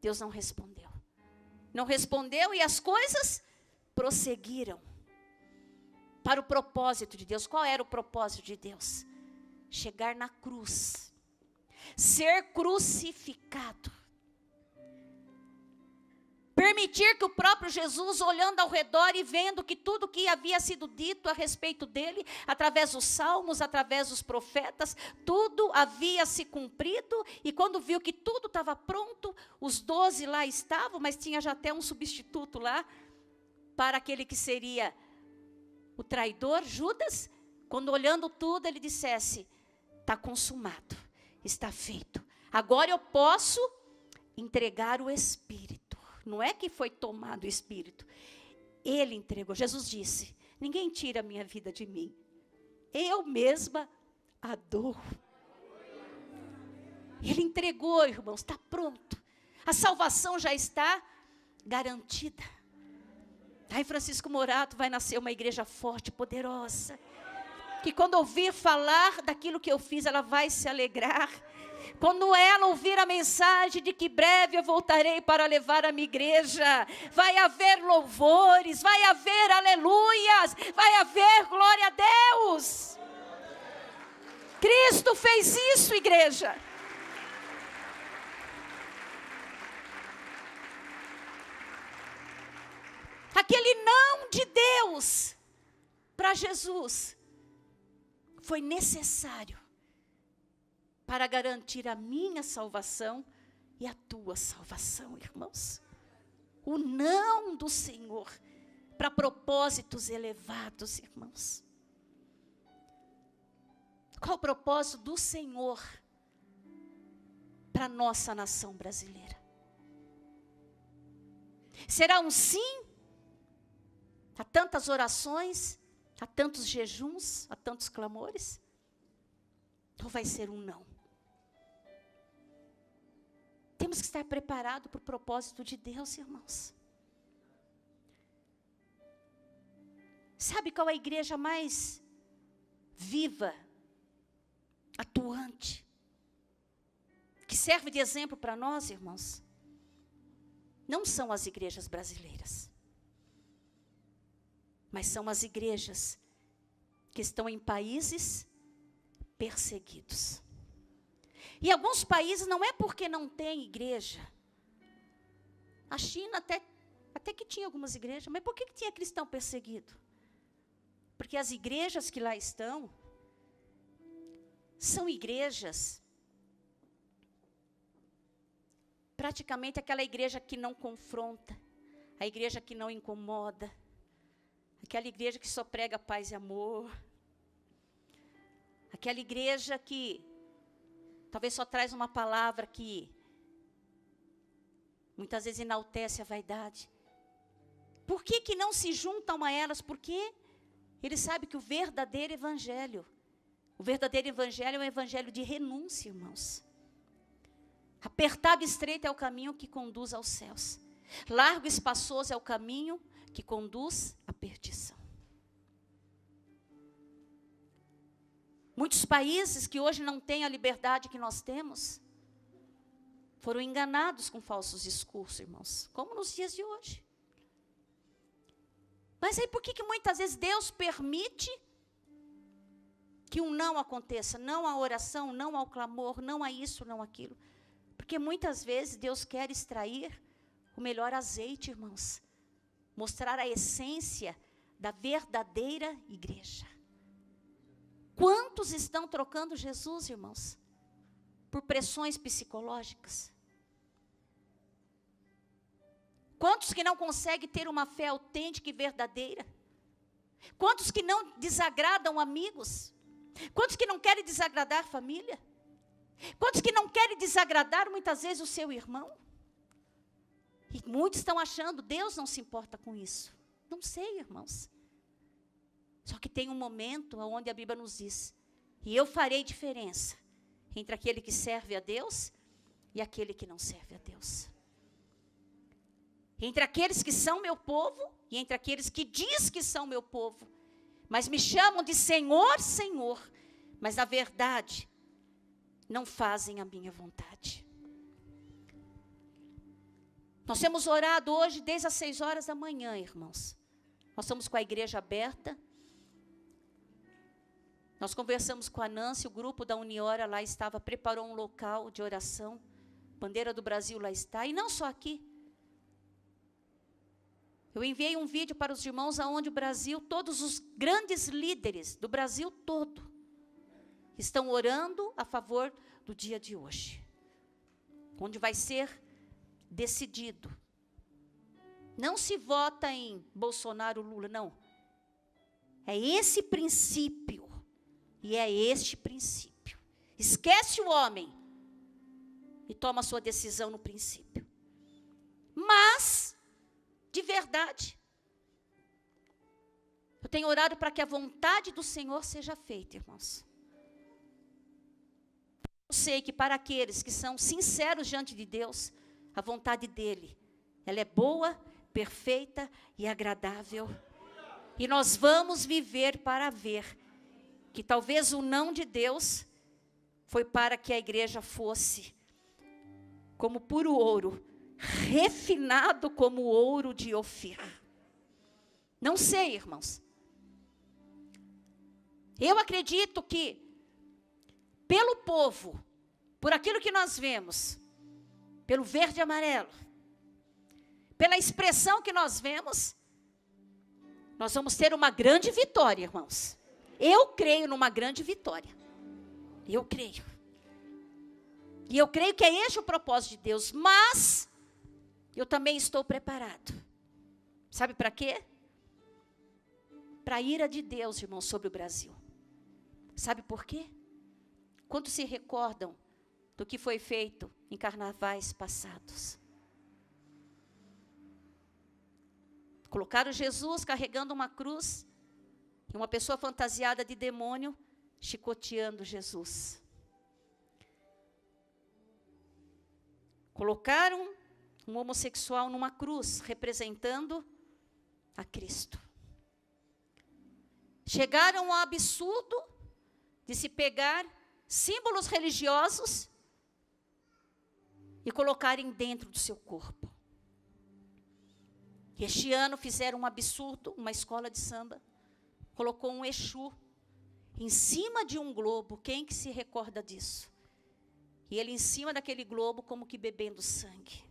Deus não respondeu. Não respondeu e as coisas prosseguiram para o propósito de Deus. Qual era o propósito de Deus? Chegar na cruz. Ser crucificado. Permitir que o próprio Jesus, olhando ao redor e vendo que tudo que havia sido dito a respeito dele, através dos salmos, através dos profetas, tudo havia se cumprido, e quando viu que tudo estava pronto, os 12 lá estavam, mas tinha já até um substituto lá, para aquele que seria o traidor, Judas. Quando olhando tudo, ele dissesse: está consumado, está feito, agora eu posso entregar o Espírito. Não é que foi tomado o Espírito. Ele entregou. Jesus disse: ninguém tira a minha vida de mim. Eu mesma a dou. Ele entregou, irmãos, está pronto. A salvação já está garantida. Aí Francisco Morato vai nascer uma igreja forte, poderosa. Que quando ouvir falar daquilo que eu fiz, ela vai se alegrar. Quando ela ouvir a mensagem de que breve eu voltarei para levar a minha igreja, vai haver louvores, vai haver aleluias, vai haver glória a Deus. Cristo fez isso, igreja. Aquele não de Deus para Jesus foi necessário para garantir a minha salvação e a tua salvação, irmãos. O não do Senhor para propósitos elevados, irmãos. Qual o propósito do Senhor para a nossa nação brasileira? Será um sim a tantas orações, a tantos jejuns, a tantos clamores? Ou vai ser um não? Temos que estar preparados para o propósito de Deus, irmãos. Sabe qual é a igreja mais viva, atuante, que serve de exemplo para nós, irmãos? Não são as igrejas brasileiras, mas são as igrejas que estão em países perseguidos. E alguns países não é porque não tem igreja. A China até que tinha algumas igrejas, mas por que tinha cristão perseguido? Porque as igrejas que lá estão são igrejas, praticamente aquela igreja que não confronta, a igreja que não incomoda, aquela igreja que só prega paz e amor, aquela igreja que talvez só traz uma palavra que muitas vezes enaltece a vaidade. Por que não se juntam a elas? Porque eles sabem que o verdadeiro evangelho é um evangelho de renúncia, irmãos. Apertado e estreito é o caminho que conduz aos céus. Largo e espaçoso é o caminho que conduz à perdição. Muitos países que hoje não têm a liberdade que nós temos, foram enganados com falsos discursos, irmãos, como nos dias de hoje. Mas aí por que muitas vezes Deus permite que um não aconteça? Não à oração, não ao clamor, não a isso, não aquilo. Porque muitas vezes Deus quer extrair o melhor azeite, irmãos. Mostrar a essência da verdadeira igreja. Quantos estão trocando Jesus, irmãos, por pressões psicológicas? Quantos que não conseguem ter uma fé autêntica e verdadeira? Quantos que não desagradam amigos? Quantos que não querem desagradar a família? Quantos que não querem desagradar muitas vezes o seu irmão? E muitos estão achando, Deus não se importa com isso. Não sei, irmãos. Só que tem um momento onde a Bíblia nos diz, e eu farei diferença entre aquele que serve a Deus e aquele que não serve a Deus. Entre aqueles que são meu povo e entre aqueles que diz que são meu povo, mas me chamam de Senhor, Senhor, mas na verdade não fazem a minha vontade. Nós temos orado hoje desde as 6 horas da manhã, irmãos. Nós estamos com a igreja aberta. Nós conversamos com a Nancy, o grupo da Uniora lá preparou um local de oração. Bandeira do Brasil lá está, e não só aqui. Eu enviei um vídeo para os irmãos aonde o Brasil, todos os grandes líderes do Brasil todo, estão orando a favor do dia de hoje. Onde vai ser decidido. Não se vota em Bolsonaro, Lula, não. É esse princípio. E é este princípio. Esquece o homem e toma a sua decisão no princípio. Mas, de verdade, eu tenho orado para que a vontade do Senhor seja feita, irmãos. Eu sei que para aqueles que são sinceros diante de Deus, a vontade dEle, ela é boa, perfeita e agradável. E nós vamos viver para ver que talvez o não de Deus foi para que a igreja fosse como puro ouro, refinado como ouro de Ofir. Não sei, irmãos. Eu acredito que, pelo povo, por aquilo que nós vemos, pelo verde e amarelo, pela expressão que nós vemos, nós vamos ter uma grande vitória, irmãos. Eu creio numa grande vitória. Eu creio. E eu creio que é este o propósito de Deus. Mas, eu também estou preparado. Sabe para quê? Para a ira de Deus, irmãos, sobre o Brasil. Sabe por quê? Quantos se recordam do que foi feito em carnavais passados? Colocaram Jesus carregando uma cruz, e uma pessoa fantasiada de demônio chicoteando Jesus. Colocaram um homossexual numa cruz, representando a Cristo. Chegaram ao absurdo de se pegar símbolos religiosos e colocarem dentro do seu corpo. E este ano fizeram um absurdo, uma escola de samba, colocou um Exu em cima de um globo. Quem que se recorda disso? E ele em cima daquele globo, como que bebendo sangue.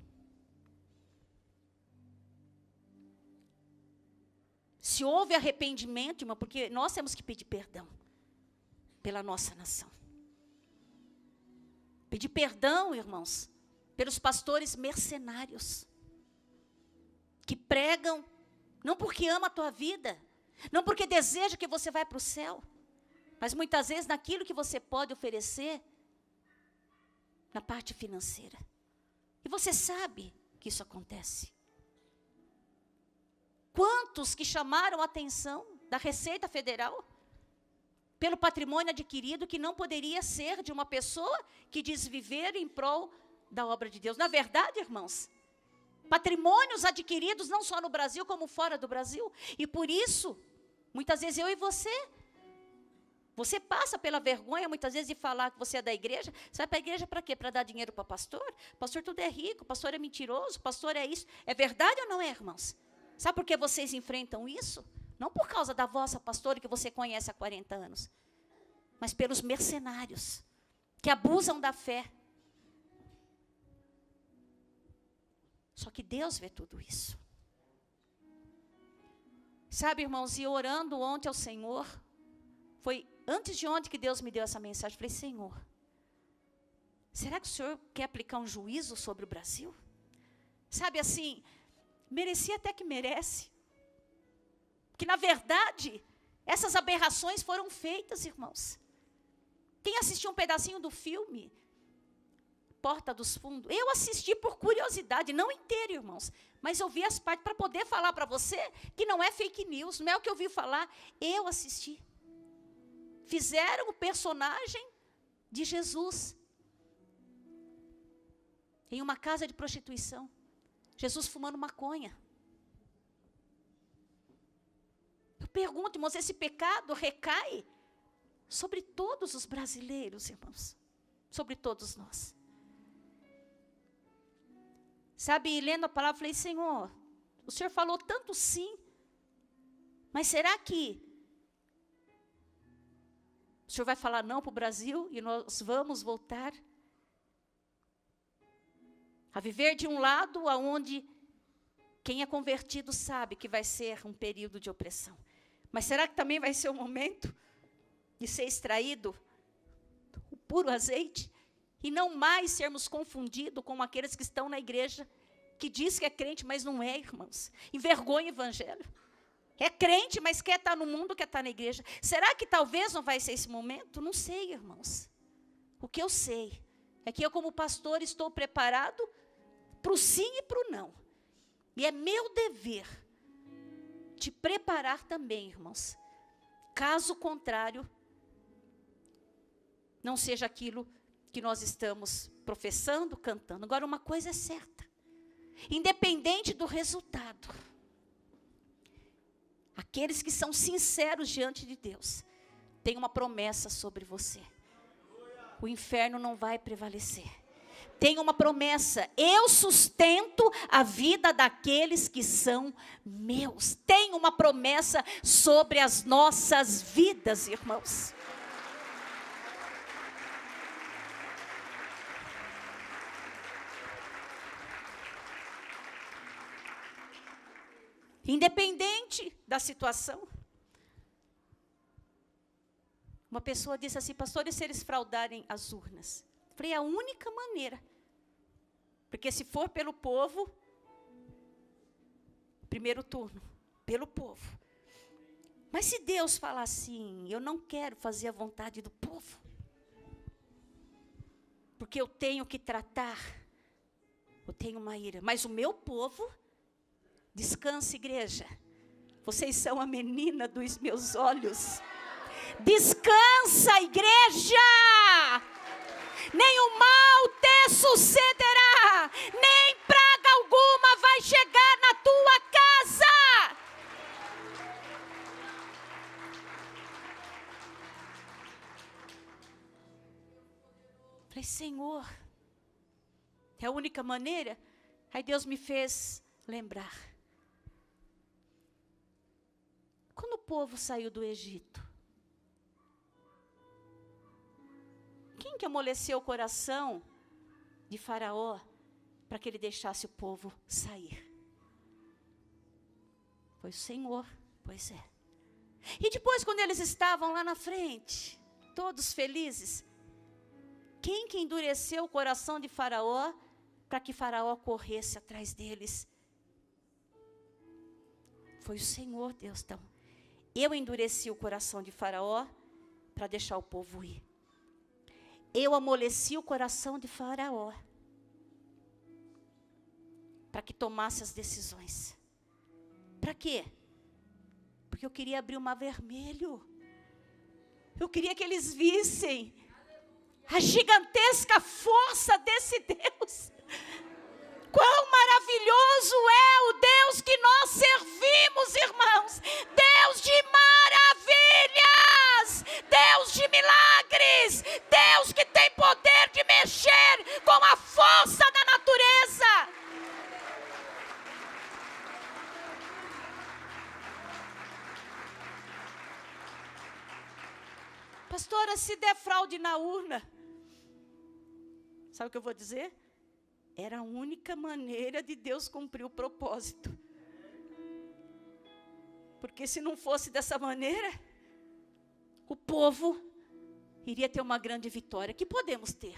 Se houve arrependimento, irmão, porque nós temos que pedir perdão pela nossa nação. Pedir perdão, irmãos, pelos pastores mercenários, que pregam, não porque ama a tua vida, não porque deseja que você vá para o céu, mas muitas vezes naquilo que você pode oferecer, na parte financeira. E você sabe que isso acontece. Quantos que chamaram a atenção da Receita Federal pelo patrimônio adquirido que não poderia ser de uma pessoa que diz viver em prol da obra de Deus. Na verdade, irmãos, patrimônios adquiridos não só no Brasil como fora do Brasil. E por isso, muitas vezes eu e você passa pela vergonha, muitas vezes, de falar que você é da igreja. Você vai para a igreja para quê? Para dar dinheiro para pastor? Pastor tudo é rico, pastor é mentiroso, pastor é isso. É verdade ou não é, irmãos? Sabe por que vocês enfrentam isso? Não por causa da vossa pastora que você conhece há 40 anos, mas pelos mercenários, que abusam da fé. Só que Deus vê tudo isso. Sabe, irmãos, e orando ontem ao Senhor, foi antes de ontem que Deus me deu essa mensagem. Eu falei, Senhor, será que o Senhor quer aplicar um juízo sobre o Brasil? Sabe assim, merecia até que merece. Porque na verdade, essas aberrações foram feitas, irmãos. Quem assistiu um pedacinho do filme Porta dos Fundos? Eu assisti por curiosidade, não inteiro, irmãos. Mas eu vi as partes para poder falar para você que não é fake news, não é o que eu ouvi falar. Eu assisti. Fizeram o personagem de Jesus em uma casa de prostituição. Jesus fumando maconha. Eu pergunto, irmãos, esse pecado recai sobre todos os brasileiros, irmãos. Sobre todos nós. Sabe, lendo a palavra, eu falei, Senhor, o Senhor falou tanto sim, mas será que o Senhor vai falar não para o Brasil e nós vamos voltar a viver de um lado aonde quem é convertido sabe que vai ser um período de opressão. Mas será que também vai ser o momento de ser extraído o puro azeite e não mais sermos confundidos com aqueles que estão na igreja, que diz que é crente, mas não é, irmãos? Envergonha o evangelho. É crente, mas quer estar no mundo, quer estar na igreja. Será que talvez não vai ser esse momento? Não sei, irmãos. O que eu sei é que eu, como pastor, estou preparado para o sim e para o não. E é meu dever te preparar também, irmãos. Caso contrário, não seja aquilo que nós estamos professando, cantando. Agora, uma coisa é certa. Independente do resultado, aqueles que são sinceros diante de Deus, têm uma promessa sobre você. O inferno não vai prevalecer. Tem uma promessa, eu sustento a vida daqueles que são meus. Tem uma promessa sobre as nossas vidas, irmãos. Independente da situação. Uma pessoa disse assim, pastor, e se eles fraudarem as urnas? Eu falei, a única maneira. Porque se for pelo povo, primeiro turno, pelo povo. Mas se Deus falar assim, eu não quero fazer a vontade do povo. porque eu tenho que tratar, eu tenho uma ira. Mas o meu povo, descansa, igreja. Vocês são a menina dos meus olhos. Descansa, igreja. Nenhum mal te sucederá, nem praga alguma vai chegar na tua casa. Falei, Senhor, é a única maneira? Aí Deus me fez lembrar. Quando o povo saiu do Egito, quem que amoleceu o coração de Faraó para que ele deixasse o povo sair? Foi o Senhor, pois é. E depois, quando eles estavam lá na frente, todos felizes, quem que endureceu o coração de Faraó para que Faraó corresse atrás deles? Foi o Senhor, Deus. Então, eu endureci o coração de Faraó para deixar o povo ir. Eu amoleci o coração de Faraó para que tomasse as decisões. Para quê? Porque eu queria abrir o mar vermelho. Eu queria que eles vissem a gigantesca força desse Deus. Quão maravilhoso é o Deus que nós servimos, irmãos. Deus de maravilhas, Deus de milagres, Deus que tem poder de mexer com a força da natureza. Pastora, se der fraude na urna, sabe o que eu vou dizer? Era a única maneira de Deus cumprir o propósito. Porque se não fosse dessa maneira, o povo iria ter uma grande vitória, que podemos ter.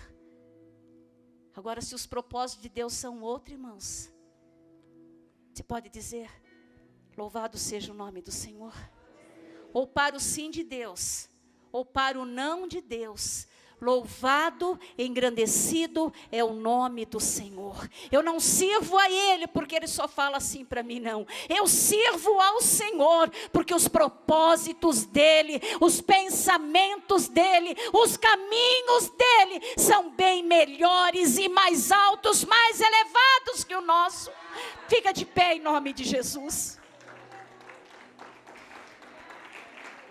Agora, se os propósitos de Deus são outros, irmãos, você pode dizer, louvado seja o nome do Senhor. Ou para o sim de Deus, ou para o não de Deus, louvado, engrandecido é o nome do Senhor. Eu não sirvo a Ele porque Ele só fala assim para mim, não. Eu sirvo ao Senhor porque os propósitos dEle, os pensamentos dEle, os caminhos dEle são bem melhores e mais altos, mais elevados que o nosso. Fica de pé em nome de Jesus.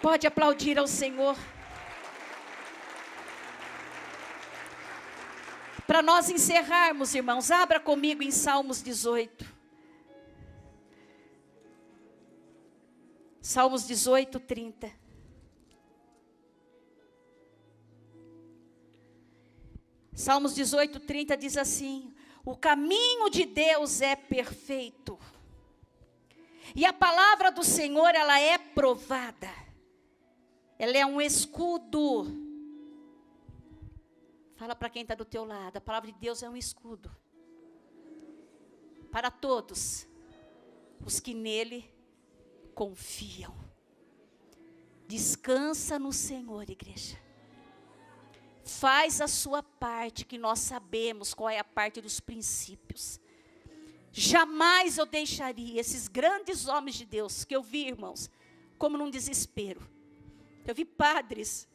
Pode aplaudir ao Senhor. Para nós encerrarmos, irmãos, abra comigo em Salmos 18. Salmos 18, 30. Salmos 18, 30 diz assim: o caminho de Deus é perfeito, e a palavra do Senhor, ela é provada. Ela é um escudo. Fala para quem está do teu lado, a palavra de Deus é um escudo. Para todos os que nele confiam. Descansa no Senhor, igreja. Faz a sua parte, que nós sabemos qual é a parte dos princípios. Jamais eu deixaria esses grandes homens de Deus, que eu vi, irmãos, como num desespero. Eu vi padres,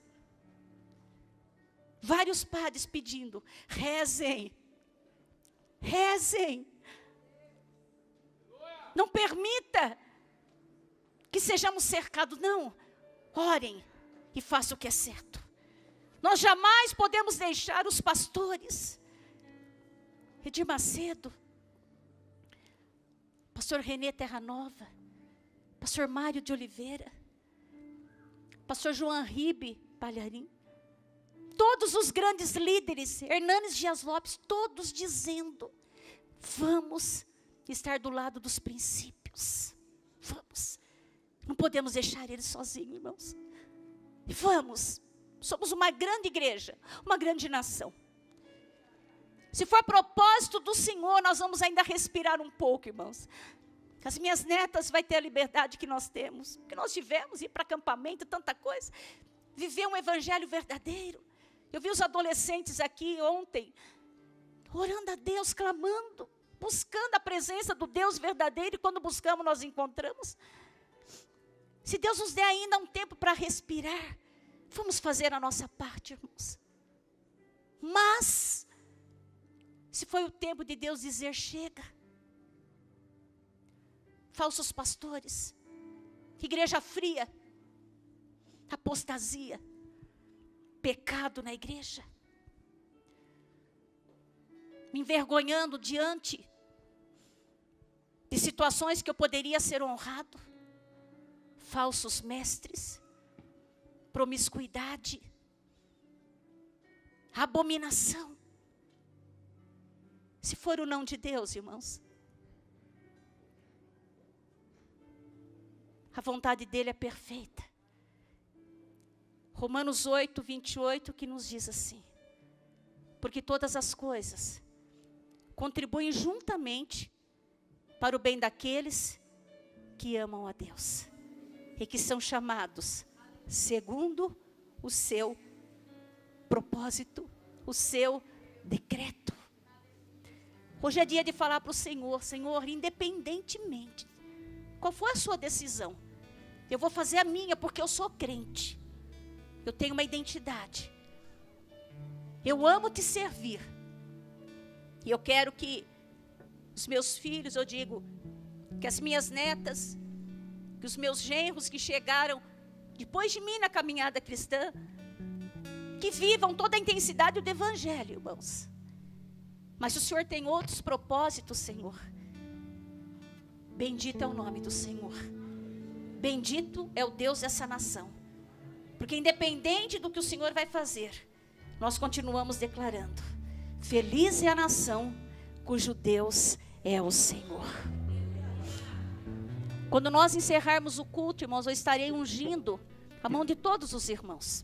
vários padres pedindo, rezem, rezem. Não permita que sejamos cercados, não. Orem e façam o que é certo. Nós jamais podemos deixar os pastores, Edir Macedo, pastor Renê Terra Nova, pastor Mário de Oliveira, pastor João Ribe Palharim, todos os grandes líderes, Hernanes Dias Lopes, todos dizendo, vamos estar do lado dos princípios. Vamos. Não podemos deixar eles sozinhos, irmãos. E vamos. Somos uma grande igreja, uma grande nação. Se for propósito do Senhor, nós vamos ainda respirar um pouco, irmãos. As minhas netas vão ter a liberdade que nós temos, que nós tivemos, ir para acampamento, tanta coisa. Viver um evangelho verdadeiro. Eu vi os adolescentes aqui ontem, orando a Deus, clamando, buscando a presença do Deus verdadeiro, e quando buscamos, nós encontramos. Se Deus nos der ainda um tempo para respirar, vamos fazer a nossa parte, irmãos. Mas, se foi o tempo de Deus dizer chega, falsos pastores, igreja fria, apostasia, pecado na igreja, me envergonhando diante de situações que eu poderia ser honrado, falsos mestres, promiscuidade, abominação. Se for o não de Deus, irmãos, a vontade dele é perfeita. Romanos 8, 28, que nos diz assim: porque todas as coisas contribuem juntamente para o bem daqueles que amam a Deus e que são chamados segundo o seu propósito, o seu decreto. Hoje é dia de falar para o Senhor: Senhor, independentemente qual for a sua decisão, eu vou fazer a minha, porque eu sou crente, eu tenho uma identidade, eu amo te servir, e eu quero que os meus filhos, eu digo, que as minhas netas, que os meus genros que chegaram depois de mim na caminhada cristã, que vivam toda a intensidade do evangelho, irmãos. Mas o Senhor tem outros propósitos, Senhor. Bendito é o nome do Senhor. Bendito é o Deus dessa nação. Porque independente do que o Senhor vai fazer, nós continuamos declarando: feliz é a nação cujo Deus é o Senhor. Quando nós encerrarmos o culto, irmãos, eu estarei ungindo a mão de todos os irmãos.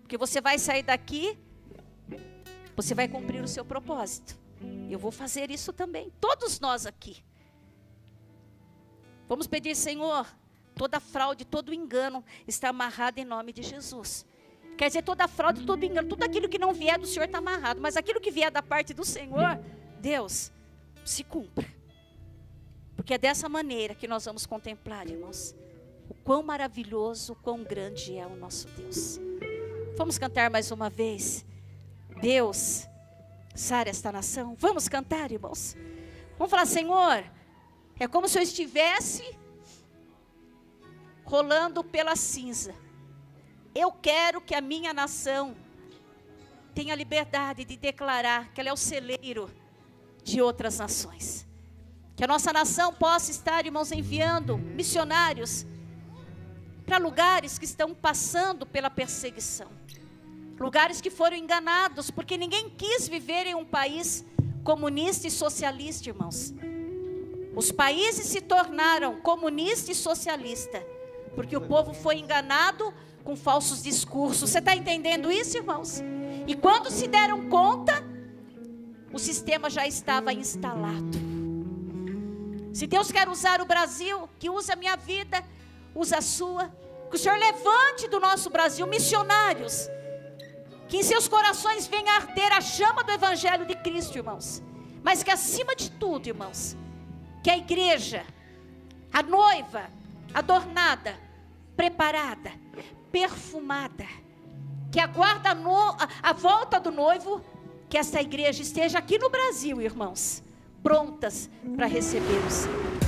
Porque você vai sair daqui, você vai cumprir o seu propósito. Eu vou fazer isso também, todos nós aqui. Vamos pedir: Senhor, toda fraude, todo engano está amarrado em nome de Jesus. Quer dizer, toda fraude, todo engano, tudo aquilo que não vier do Senhor está amarrado. Mas aquilo que vier da parte do Senhor, Deus, se cumpra. Porque é dessa maneira que nós vamos contemplar, irmãos, o quão maravilhoso, o quão grande é o nosso Deus. Vamos cantar mais uma vez: Deus, sara esta nação. Vamos cantar, irmãos. Vamos falar: Senhor, é como se eu estivesse rolando pela cinza. Eu quero que a minha nação tenha liberdade de declarar que ela é o celeiro de outras nações. Que a nossa nação possa estar, irmãos, enviando missionários para lugares que estão passando pela perseguição. Lugares que foram enganados, porque ninguém quis viver em um país comunista e socialista, irmãos. Os países se tornaram comunista e socialista, porque o povo foi enganado com falsos discursos. Você está entendendo isso, irmãos? E quando se deram conta, o sistema já estava instalado. Se Deus quer usar o Brasil, que use a minha vida, use a sua. Que o Senhor levante do nosso Brasil missionários, que em seus corações venha arder a chama do Evangelho de Cristo, irmãos. Mas que acima de tudo, irmãos, que a igreja, a noiva, adornada, preparada, perfumada, que aguarda a volta do noivo, que essa igreja esteja aqui no Brasil, irmãos, prontas para receber o Senhor.